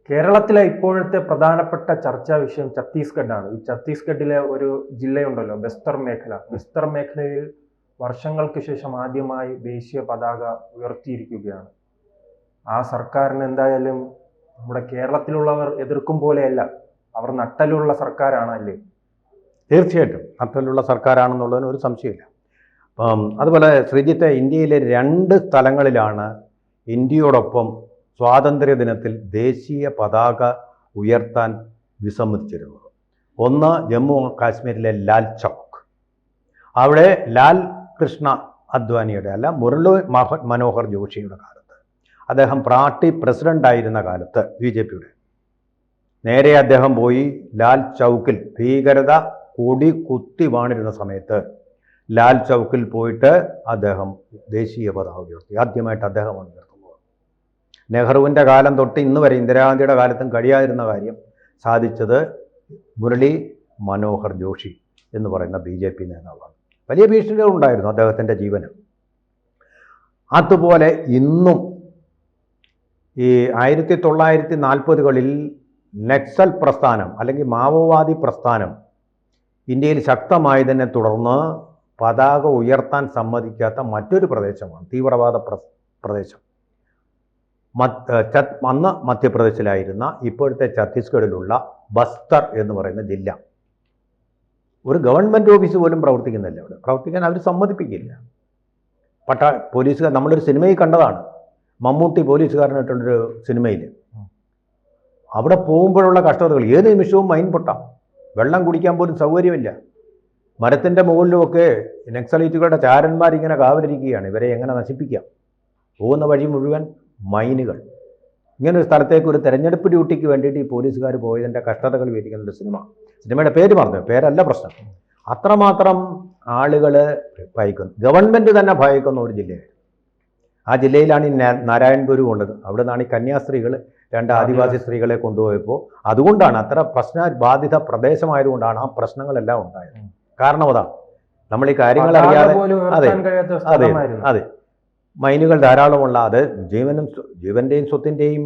കേരളത്തിലെ ഇപ്പോഴത്തെ പ്രധാനപ്പെട്ട ചർച്ചാ വിഷയം ഛത്തീസ്ഗഡാണ്. ഈ ഛത്തീസ്ഗഡിലെ ഒരു ജില്ലയുണ്ടല്ലോ, ബസ്തർ മേഖല. ബസ്തർ മേഖലയിൽ വർഷങ്ങൾക്ക് ശേഷം ആദ്യമായി ദേശീയ പതാക ഉയർത്തിയിരിക്കുകയാണ്. ആ സർക്കാരിന് എന്തായാലും നമ്മുടെ കേരളത്തിലുള്ളവർ എതിർക്കും പോലെയല്ല, അവർ നട്ടലുള്ള സർക്കാരാണല്ലേ? തീർച്ചയായിട്ടും നട്ടലുള്ള സർക്കാരാണെന്നുള്ളതിന് ഒരു സംശയമില്ല. അതുപോലെ ശ്രീജിത്തെ, ഇന്ത്യയിലെ 2 സ്ഥലങ്ങളിലാണ് ഇന്ത്യയോടൊപ്പം സ്വാതന്ത്ര്യ ദിനത്തിൽ ദേശീയ പതാക ഉയർത്താൻ വിസമ്മതിച്ചിരുന്നത്. ഒന്ന് ജമ്മു കാശ്മീരിലെ ലാൽ ചൗക്ക്. അവിടെ ലാൽ കൃഷ്ണ അദ്വാനിയുടെ അല്ല, മുരളി മനോഹർ ജോഷിയുടെ കാലത്ത്, അദ്ദേഹം പാർട്ടി പ്രസിഡൻ്റായിരുന്ന കാലത്ത് BJPയുടെ നേരെ അദ്ദേഹം പോയി ലാൽ ചൗക്കിൽ ഭീകരത കൊടി കുത്തി വാണിരുന്ന സമയത്ത് ലാൽ ചൗക്കിൽ പോയിട്ട് അദ്ദേഹം ദേശീയ പതാക ഉയർത്തി. ആദ്യമായിട്ട് അദ്ദേഹമാണ് ഉയർത്തുന്നത്. നെഹ്റുവിൻ്റെ കാലം തൊട്ട് ഇന്ന് വരെ ഇന്ദിരാഗാന്ധിയുടെ കാലത്തും കഴിയാതിരുന്ന കാര്യം സാധിച്ചത് മുരളി മനോഹർ ജോഷി എന്ന് പറയുന്ന BJP നേതാവാണ്. വലിയ ഭീഷണികളുണ്ടായിരുന്നു അദ്ദേഹത്തിൻ്റെ ജീവന്. അതുപോലെ ഇന്നും ഈ 1940കളിൽ നക്സൽ പ്രസ്ഥാനം അല്ലെങ്കിൽ മാവോവാദി പ്രസ്ഥാനം ഇന്ത്യയിൽ ശക്തമായതിനെ തുടർന്ന് പതാക ഉയർത്താൻ സമ്മതിക്കാത്ത മറ്റൊരു പ്രദേശമാണ് തീവ്രവാദ പ്രദേശം. അന്ന് മധ്യപ്രദേശിലായിരുന്ന ഇപ്പോഴത്തെ ഛത്തീസ്ഗഡിലുള്ള ബസ്തർ എന്ന് പറയുന്ന ജില്ല. ഒരു ഗവൺമെൻറ് ഓഫീസ് പോലും പ്രവർത്തിക്കുന്നില്ല അവിടെ. പ്രവർത്തിക്കാൻ അവർ സമ്മതിപ്പിക്കില്ല. പോലീസുകാർ, നമ്മളൊരു സിനിമയിൽ കണ്ടതാണ്, മമ്മൂട്ടി പോലീസുകാരനായിട്ടുള്ളൊരു സിനിമയിൽ. അവിടെ പോകുമ്പോഴുള്ള കഷ്ടതകൾ, ഏത് നിമിഷവും മൈൻ പൊട്ടാം, വെള്ളം കുടിക്കാൻ പോലും സൗകര്യമില്ല. മരത്തിൻ്റെ മുകളിലുമൊക്കെ നക്സലൈറ്റുകളുടെ ചാരന്മാരിങ്ങനെ കാവലിരിക്കുകയാണ്. ഇവരെ എങ്ങനെ നശിപ്പിക്കാം? പോകുന്ന വഴി മുഴുവൻ മൈനുകൾ. ഇങ്ങനൊരു സ്ഥലത്തേക്ക് ഒരു തെരഞ്ഞെടുപ്പ് ഡ്യൂട്ടിക്ക് വേണ്ടിയിട്ട് ഈ പോലീസുകാർ പോയതിൻ്റെ കഷ്ടതകൾ വിവരിക്കുന്ന ഒരു സിനിമയുടെ പേര് മറന്നു, പേരല്ല പ്രശ്നം. അത്രമാത്രം ആളുകൾ ഭയക്കുന്നു, ഗവൺമെൻറ് തന്നെ ഭയക്കുന്ന ഒരു ജില്ലയാണ്. ആ ജില്ലയിലാണ് ഈ നാരായൺപുരം ഉള്ളത്. അവിടെ നിന്നാണ് ഈ കന്യാസ്ത്രീകൾ 2 ആദിവാസി സ്ത്രീകളെ കൊണ്ടുപോയപ്പോൾ, അതുകൊണ്ടാണ് അത്ര പ്രശ്നബാധിത പ്രദേശമായതുകൊണ്ടാണ് ആ പ്രശ്നങ്ങളെല്ലാം ഉണ്ടായത്. കാരണം അതാണ്, നമ്മൾ ഈ കാര്യങ്ങൾ അറിയാതെ. അതെ അതെ, മൈനുകൾ ധാരാളമുള്ള, അത് ജീവൻ്റെയും സ്വത്തിൻ്റെയും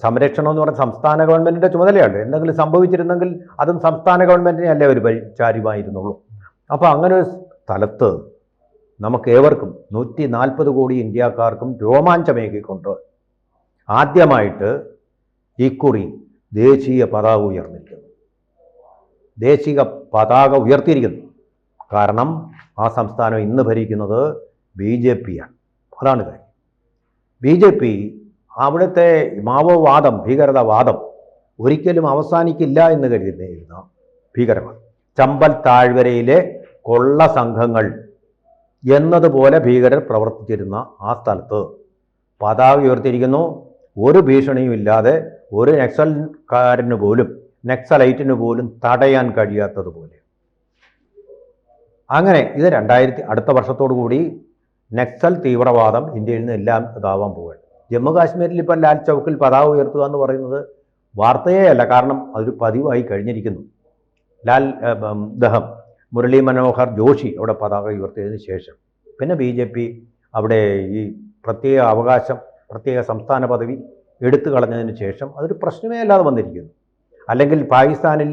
സംരക്ഷണം എന്ന് പറഞ്ഞാൽ സംസ്ഥാന ഗവൺമെൻറ്റിൻ്റെ ചുമതലയാണ്. എന്തെങ്കിലും സംഭവിച്ചിരുന്നെങ്കിൽ അതും സംസ്ഥാന ഗവൺമെൻറ്റിനെ അല്ലേ അവർ ചാരിമായിരുന്നുള്ളൂ. അപ്പോൾ അങ്ങനെ ഒരു സ്ഥലത്ത് നമുക്ക് ഏവർക്കും 140 കോടി ഇന്ത്യക്കാർക്കും രോമാഞ്ചമേകിക്കൊണ്ട് ആദ്യമായിട്ട് ഇക്കുറി ദേശീയ പതാക ഉയർന്നിരിക്കുന്നു. ദേശീയ പതാക ഉയർത്തിയിരിക്കുന്നു. കാരണം ആ സംസ്ഥാനം ഇന്ന് ഭരിക്കുന്നത് BJPയാണ്. അതാണ് കാര്യം. BJP അവിടുത്തെ മാവോവാദം, ഭീകരതാവാദം ഒരിക്കലും അവസാനിക്കില്ല എന്ന് കരുതുന്ന ഭീകരവാദം. ചമ്പൽ താഴ്വരയിലെ കൊള്ള സംഘങ്ങൾ എന്നതുപോലെ ഭീകരർ പ്രവർത്തിച്ചിരുന്ന ആ സ്ഥലത്ത് പതാക ഉയർത്തിയിരിക്കുന്നു. ഒരു ഭീഷണിയും ഇല്ലാതെ ഒരു നക്സലൈറ്റിന് പോലും തടയാൻ കഴിയാത്തതുപോലെ. അങ്ങനെ ഇത് അടുത്ത വർഷത്തോടു കൂടി നക്സൽ തീവ്രവാദം ഇന്ത്യയിൽ നിന്ന് എല്ലാം ഇതാവാൻ പോവുകയാണ്. ജമ്മു കാശ്മീരിൽ ഇപ്പോൾ ലാൽ ചൗക്കിൽ പതാക ഉയർത്തുക എന്ന് പറയുന്നത് വാർത്തയേ അല്ല, കാരണം അതൊരു പതിവായി കഴിഞ്ഞിരിക്കുന്നു. മുരളി മനോഹർ ജോഷി അവിടെ പതാക ഉയർത്തിയതിന് ശേഷം പിന്നെ BJP അവിടെ ഈ പ്രത്യേക അവകാശം, പ്രത്യേക സംസ്ഥാന പദവി എടുത്തു കളഞ്ഞതിന് ശേഷം അതൊരു പ്രശ്നമേ അല്ലാതെ വന്നിരിക്കുന്നു. അല്ലെങ്കിൽ പാകിസ്ഥാനിൽ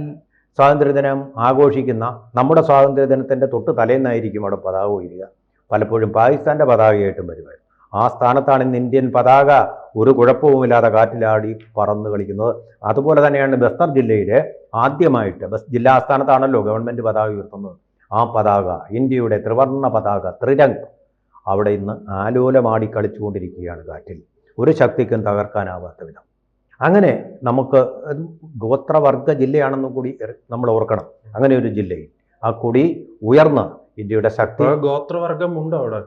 സ്വാതന്ത്ര്യദിനം ആഘോഷിക്കുന്ന നമ്മുടെ സ്വാതന്ത്ര്യദിനത്തിൻ്റെ തൊട്ട് തലേന്നായിരിക്കും അവിടെ പതാക ഉയരുക. പലപ്പോഴും പാകിസ്ഥാൻ്റെ പതാകയായിട്ടും വരുമായിരുന്നു. ആ സ്ഥാനത്താണ് ഇന്ന് ഇന്ത്യൻ പതാക ഒരു കുഴപ്പവുമില്ലാതെ കാറ്റിലാടി പറന്ന് കളിക്കുന്നത്. അതുപോലെ തന്നെയാണ് ബസ്തർ ജില്ലയിലെ ആദ്യമായിട്ട് ജില്ലാ ആസ്ഥാനത്താണല്ലോ ഗവൺമെൻറ് പതാക ഉയർത്തുന്നത്. ആ പതാക, ഇന്ത്യയുടെ ത്രിവർണ്ണ പതാക, ത്രിരംഗ്, അവിടെ ഇന്ന് ആലോലമാടി കളിച്ചുകൊണ്ടിരിക്കുകയാണ് കാറ്റിൽ. ഒരു ശക്തിക്കും തകർക്കാനാവാത്ത വിധം. അങ്ങനെ നമുക്ക് ഗോത്രവർഗ ജില്ലയാണെന്ന് കൂടി നമ്മൾ ഓർക്കണം. അങ്ങനെ ഒരു ജില്ലയിൽ ആ കൊടി ഉയർന്ന് ഇന്ത്യയുടെ ശക്തി. ഗോത്രവർഗം ഉണ്ടോ അവിടെ?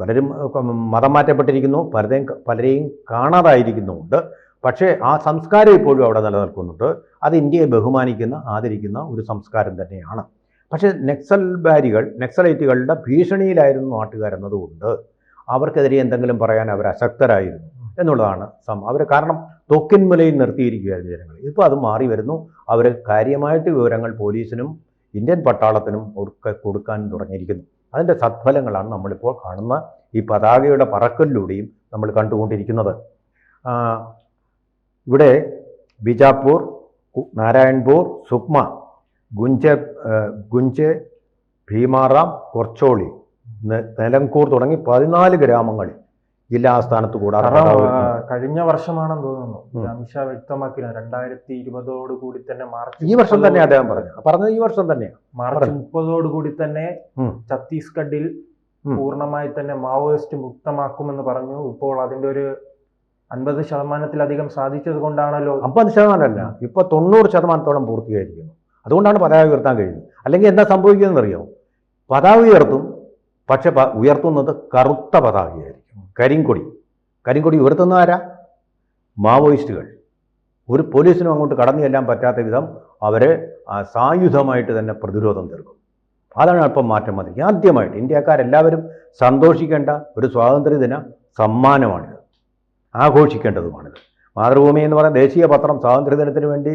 പലരും മതം മാറ്റപ്പെട്ടിരിക്കുന്നു, പലരെയും കാണാതായിരിക്കുന്നുമുണ്ട്. പക്ഷേ ആ സംസ്കാരം ഇപ്പോഴും അവിടെ നിലനിൽക്കുന്നുണ്ട്. അത് ഇന്ത്യയെ ബഹുമാനിക്കുന്ന, ആദരിക്കുന്ന ഒരു സംസ്കാരം തന്നെയാണ്. പക്ഷേ നക്സലൈറ്റുകളുടെ ഭീഷണിയിലായിരുന്നു നാട്ടുകാരെന്നതുകൊണ്ട് അവർക്കെതിരെ എന്തെങ്കിലും പറയാൻ അവർ അശക്തരായിരുന്നു എന്നുള്ളതാണ് അവർ. കാരണം തൊക്കിൻമുലയിൽ നിർത്തിയിരിക്കുകയായിരുന്നു ജനങ്ങൾ. ഇപ്പോൾ അത് മാറി വരുന്നു. അവർ കാര്യമായിട്ട് വിവരങ്ങൾ പോലീസിനും ഇന്ത്യൻ പട്ടാളത്തിനും ഒക്കെ കൊടുക്കാൻ തുടങ്ങിയിരിക്കുന്നു. അതിൻ്റെ സത്ഫലങ്ങളാണ് നമ്മളിപ്പോൾ കാണുന്ന ഈ പതാകയുടെ പറക്കലിലൂടെയും നമ്മൾ കണ്ടുകൊണ്ടിരിക്കുന്നത്. ഇവിടെ ബിജാപ്പൂർ, നാരായൺപൂർ, സുക്മ, ഗുഞ്ചെ, ഭീമാറാം, കൊർച്ചോളി, നിലങ്കൂർ തുടങ്ങി 14 ഗ്രാമങ്ങൾ ജില്ലാ ആസ്ഥാനത്ത് കൂടാതെ കഴിഞ്ഞ വർഷമാണെന്ന് തോന്നുന്നു അമിത്ഷാ വ്യക്തമാക്കില്ല 2020 കൂടി തന്നെ ഈ വർഷം തന്നെ അദ്ദേഹം പറഞ്ഞത് ഈ വർഷം തന്നെയാണ് മാർച്ച് 30 കൂടി തന്നെ ഛത്തീസ്ഗഡിൽ പൂർണ്ണമായി തന്നെ മാവോയിസ്റ്റ് മുക്തമാക്കുമെന്ന് പറഞ്ഞു. ഇപ്പോൾ അതിന്റെ ഒരു 50% സാധിച്ചത് കൊണ്ടാണല്ലോ. 50% ഇപ്പൊ 90% പൂർത്തിയായിരിക്കുന്നു. അതുകൊണ്ടാണ് പതാക ഉയർത്താൻ കഴിയുന്നത്. അല്ലെങ്കിൽ എന്താ സംഭവിക്കുന്നതെന്ന് അറിയാമോ? പതാക ഉയർത്തും, പക്ഷെ ഉയർത്തുന്നത് കറുത്ത പതാകയായിരിക്കും, കരിങ്കൊടി ഉയർത്തുന്ന ആരാ? മാവോയിസ്റ്റുകൾ. ഒരു പോലീസിനും അങ്ങോട്ട് കടന്നു ചെല്ലാൻ പറ്റാത്ത വിധം അവരെ സായുധമായിട്ട് തന്നെ പ്രതിരോധം തീർക്കും. അതാണ് അല്പം മാറ്റം വന്നിരിക്കുന്നത്. ആദ്യമായിട്ട് ഇന്ത്യക്കാരെല്ലാവരും സന്തോഷിക്കേണ്ട ഒരു സ്വാതന്ത്ര്യദിന സമ്മാനമാണിത്, ആഘോഷിക്കേണ്ടതുമാണിത്. മാതൃഭൂമി എന്ന് പറയുന്ന ദേശീയ പത്രം സ്വാതന്ത്ര്യദിനത്തിന് വേണ്ടി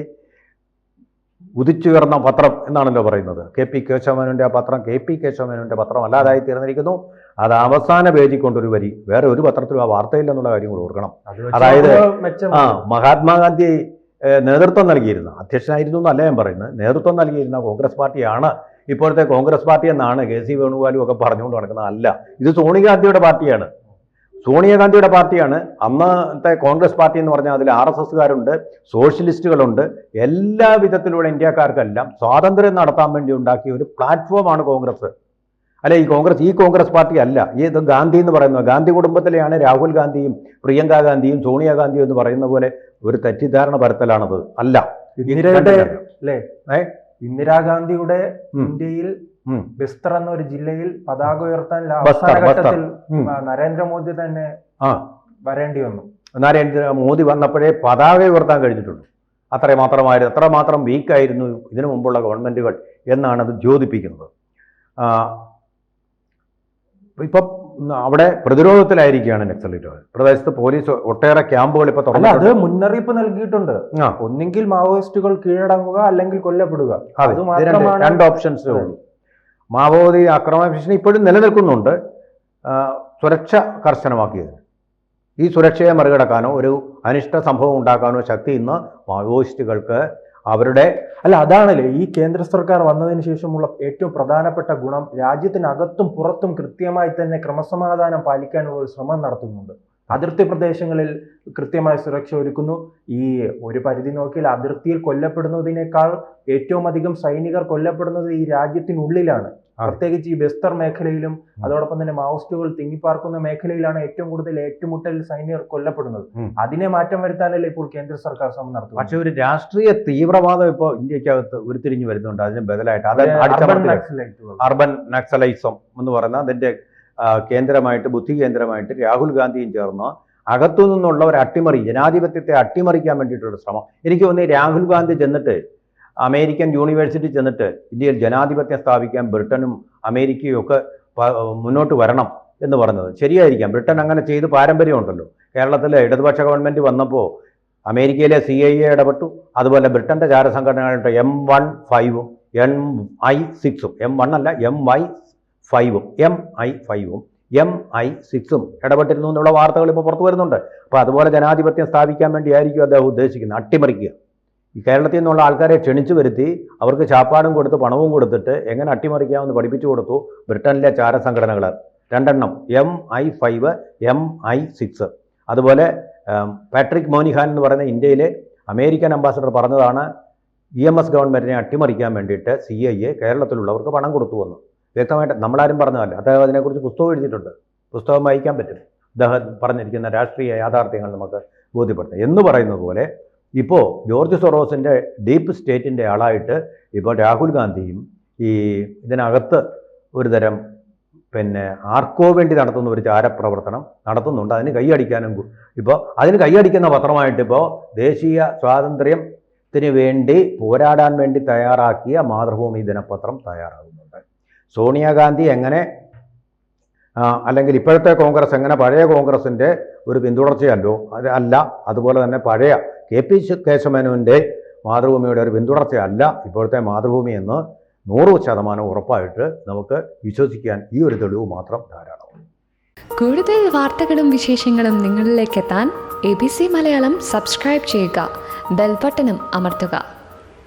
ഉദിച്ചുയർന്ന പത്രം എന്നാണല്ലോ പറയുന്നത്. KP കേശവമേനോന്റെ ആ പത്രം KP കേശവമേനോന്റെ പത്രം അല്ലാതായി തീർന്നിരിക്കുന്നു. അത് അവസാന പേജിൽ കൊണ്ടൊരു വരി, വേറെ ഒരു പത്രത്തിലും ആ വാർത്തയില്ലെന്നുള്ള കാര്യം കൂടെ ഓർക്കണം. അതായത് മഹാത്മാഗാന്ധി നേതൃത്വം നൽകിയിരുന്ന, അധ്യക്ഷനായിരുന്നു എന്നല്ല ഞാൻ പറയുന്നത്, നേതൃത്വം നൽകിയിരുന്ന കോൺഗ്രസ് പാർട്ടിയാണ് ഇപ്പോഴത്തെ കോൺഗ്രസ് പാർട്ടി എന്നാണ് KC വേണുഗോപാലും ഒക്കെ പറഞ്ഞുകൊണ്ട് നടക്കുന്നത്. അല്ല, ഇത് സോണിയാഗാന്ധിയുടെ പാർട്ടിയാണ്. സോണിയാഗാന്ധിയുടെ പാർട്ടിയാണ്. അന്നത്തെ കോൺഗ്രസ് പാർട്ടി എന്ന് പറഞ്ഞാൽ അതിൽ RSSകാരുണ്ട്, സോഷ്യലിസ്റ്റുകളുണ്ട്, എല്ലാ വിധത്തിലുള്ള ഇന്ത്യക്കാർക്കെല്ലാം സ്വാതന്ത്ര്യം നടത്താൻ വേണ്ടി ഉണ്ടാക്കിയ ഒരു പ്ലാറ്റ്ഫോമാണ് കോൺഗ്രസ്. അല്ല, ഈ കോൺഗ്രസ് പാർട്ടി അല്ല. ഇത് ഗാന്ധി എന്ന് പറയുന്നത്, ഗാന്ധി കുടുംബത്തിലെയാണ് രാഹുൽ ഗാന്ധിയും പ്രിയങ്ക ഗാന്ധിയും സോണിയാഗാന്ധിയും എന്ന് പറയുന്ന പോലെ ഒരു തെറ്റിദ്ധാരണ പരത്തലാണത്. അല്ല, ഇന്ദിരാഗാന്ധിയുടെ ഇന്ത്യയിൽ ബസ്തർ എന്ന ഒരു ജില്ലയിൽ പതാക ഉയർത്താൻ അവസാന ഘട്ടത്തിൽ നരേന്ദ്രമോദി തന്നെ വരേണ്ടി വന്നു. നരേന്ദ്രമോദി വന്നപ്പോഴേ പതാക ഉയർത്താൻ കഴിഞ്ഞിട്ടുള്ളൂ. അത്രമാത്രം വീക്കായിരുന്നു ഇതിനു മുമ്പുള്ള ഗവൺമെന്റുകൾ എന്നാണ് അത് ദ്യോതിപ്പിക്കുന്നത്. ഇപ്പം അവിടെ പ്രതിരോധത്തിലായിരിക്കുകയാണ് നക്സലൈറ്റുകൾ. പ്രദേശത്ത് പോലീസ് ഒട്ടേറെ ക്യാമ്പുകൾ ഇപ്പൊ തുറന്നു. അത് മുന്നറിയിപ്പ് നൽകിയിട്ടുണ്ട്. ഒന്നെങ്കിൽ മാവോയിസ്റ്റുകൾ കീഴടങ്ങുക, അല്ലെങ്കിൽ കൊല്ലപ്പെടുക. അത് മാത്രമാണ് 2 ഓപ്ഷൻസേ ഉള്ളൂ. മാവോവാദി ആക്രമണ ഭീഷണി ഇപ്പോഴും നിലനിൽക്കുന്നുണ്ട്. സുരക്ഷ കർശനമാക്കിയത്, ഈ സുരക്ഷയെ മറികടക്കാനോ ഒരു അനിഷ്ട സംഭവം ഉണ്ടാക്കാനോ ശക്തി ഇന്ന് മാവോയിസ്റ്റുകൾക്ക് അവരുടെ അതാണല്ലേ ഈ കേന്ദ്ര സർക്കാർ വന്നതിന് ശേഷമുള്ള ഏറ്റവും പ്രധാനപ്പെട്ട ഗുണം. രാജ്യത്തിനകത്തും പുറത്തും കൃത്യമായി തന്നെ ക്രമസമാധാനം പാലിക്കാനുള്ള ഒരു ശ്രമം നടത്തുന്നുണ്ട്. അതിർത്തി പ്രദേശങ്ങളിൽ കൃത്യമായ സുരക്ഷ ഒരുക്കുന്നു. ഈ ഒരു പരിധി നോക്കിയാൽ അതിർത്തിയിൽ കൊല്ലപ്പെടുന്നതിനേക്കാൾ ഏറ്റവും അധികം സൈനികർ കൊല്ലപ്പെടുന്നത് ഈ രാജ്യത്തിനുള്ളിലാണ്. പ്രത്യേകിച്ച് ഈ ബസ്തർ മേഖലയിലും അതോടൊപ്പം തന്നെ മാവോയിസ്റ്റുകൾ തിങ്ങിപ്പാർക്കുന്ന മേഖലയിലാണ് ഏറ്റവും കൂടുതൽ ഏറ്റുമുട്ടലിൽ സൈനികർ കൊല്ലപ്പെടുന്നത്. അതിനെ മാറ്റം വരുത്താനല്ലേ ഇപ്പോൾ കേന്ദ്ര സർക്കാർ ശ്രമം നടത്തുന്നത്. പക്ഷെ ഒരു രാഷ്ട്രീയ തീവ്രവാദം ഇപ്പോൾ ഇന്ത്യക്കകത്ത് ഉരുത്തിരിഞ്ഞു വരുന്നുണ്ട്. അതിന് ബദലായിട്ട് അർബൻ നക്സലൈസം എന്ന് പറയുന്ന അതിന്റെ കേന്ദ്രമായിട്ട്, ബുദ്ധി കേന്ദ്രമായിട്ട് രാഹുൽ ഗാന്ധിയും ചേർന്ന് അകത്തു നിന്നുള്ള ഒരു അട്ടിമറി, ജനാധിപത്യത്തെ അട്ടിമറിക്കാൻ വേണ്ടിയിട്ടുള്ള ശ്രമം. എനിക്ക് തോന്നുന്നു രാഹുൽ ഗാന്ധി ചെന്നിട്ട് അമേരിക്കൻ യൂണിവേഴ്സിറ്റി ചെന്നിട്ട് ഇന്ത്യയിൽ ജനാധിപത്യം സ്ഥാപിക്കാൻ ബ്രിട്ടനും അമേരിക്കയും ഒക്കെ മുന്നോട്ട് വരണം എന്ന് പറഞ്ഞത് ശരിയായിരിക്കാം. ബ്രിട്ടൻ അങ്ങനെ ചെയ്ത് പാരമ്പര്യമുണ്ടല്ലോ. കേരളത്തിലെ ഇടതുപക്ഷ ഗവൺമെൻറ് വന്നപ്പോൾ അമേരിക്കയിലെ CIA ഇടപെട്ടു. അതുപോലെ ബ്രിട്ടൻ്റെ ചാരസംഘടനകളുടെ M15-ഉം MI6-ഉം, M1 അല്ല MI5-ഉം MI6-ഉം ഇടപെട്ടിരുന്നു എന്നുള്ള വാർത്തകൾ ഇപ്പോൾ പുറത്തു വരുന്നുണ്ട്. അപ്പോൾ അതുപോലെ ജനാധിപത്യം സ്ഥാപിക്കാൻ വേണ്ടിയായിരിക്കും അദ്ദേഹം ഉദ്ദേശിക്കുന്നത്, അട്ടിമറിക്കുക. ഈ കേരളത്തിൽ നിന്നുള്ള ആൾക്കാരെ ക്ഷണിച്ചു വരുത്തി അവർക്ക് ചാപ്പാടും കൊടുത്ത് പണവും കൊടുത്തിട്ട് എങ്ങനെ അട്ടിമറിക്കാമെന്ന് പഠിപ്പിച്ചു കൊടുത്തു ബ്രിട്ടനിലെ ചാരസംഘടനകൾ 2 MI5 MI6. അതുപോലെ പാട്രിക് മോനിഹാൻ എന്ന് പറയുന്ന ഇന്ത്യയിലെ അമേരിക്കൻ അംബാസഡർ പറഞ്ഞതാണ് EMS ഗവൺമെൻറ്റിനെ അട്ടിമറിക്കാൻ വേണ്ടിയിട്ട് CIA കേരളത്തിലുള്ളവർക്ക് പണം കൊടുത്തു വന്നു. വ്യക്തമായിട്ട് നമ്മളാരും പറഞ്ഞതല്ല. അദ്ദേഹം അതിനെക്കുറിച്ച് പുസ്തകം എഴുതിയിട്ടുണ്ട്. പുസ്തകം വായിക്കാൻ പറ്റും. അദ്ദേഹം പറഞ്ഞിരിക്കുന്ന രാഷ്ട്രീയ യാഥാർത്ഥ്യങ്ങൾ നമുക്ക് ബോധ്യപ്പെടുത്താം. എന്ന് പറയുന്നത് പോലെ ഇപ്പോൾ ജോർജ് സൊറോസിൻ്റെ ഡീപ്പ് സ്റ്റേറ്റിൻ്റെ ആളായിട്ട് ഇപ്പോൾ രാഹുൽ ഗാന്ധിയും ഈ ഇതിനകത്ത് ഒരു തരം ആർക്കോ വേണ്ടി നടത്തുന്ന ഒരു ചാരപ്രവർത്തനം നടത്തുന്നുണ്ട്. അതിന് കൈയടിക്കാനും ഇപ്പോൾ അതിന് കൈയടിക്കുന്ന പത്രമായിട്ട് ഇപ്പോൾ ദേശീയ സ്വാതന്ത്ര്യത്തിന് വേണ്ടി പോരാടാൻ വേണ്ടി തയ്യാറാക്കിയ മാതൃഭൂമി ദിനപത്രം തയ്യാറാകുന്നുണ്ട്. സോണിയാഗാന്ധി എങ്ങനെ, അല്ലെങ്കിൽ ഇപ്പോഴത്തെ കോൺഗ്രസ് എങ്ങനെ പഴയ കോൺഗ്രസിൻ്റെ ഒരു പിന്തുടർച്ചയല്ലോ അല്ല, അതുപോലെ തന്നെ പഴയ KP കേശവമേനോൻ്റെ മാതൃഭൂമിയുടെ ഒരു പിന്തുടർച്ചയല്ല ഇപ്പോഴത്തെ മാതൃഭൂമി എന്ന് 100% ഉറപ്പായിട്ട് നമുക്ക് വിശ്വസിക്കാൻ ഈ ഒരു തെളിവ് മാത്രം ധാരാളമാണ്. കൂടുതൽ വാർത്തകളും വിശേഷങ്ങളും നിങ്ങളിലേക്ക് എത്താൻ ABC മലയാളം സബ്സ്ക്രൈബ് ചെയ്യുക, ബെൽ ബട്ടണും അമർത്തുക.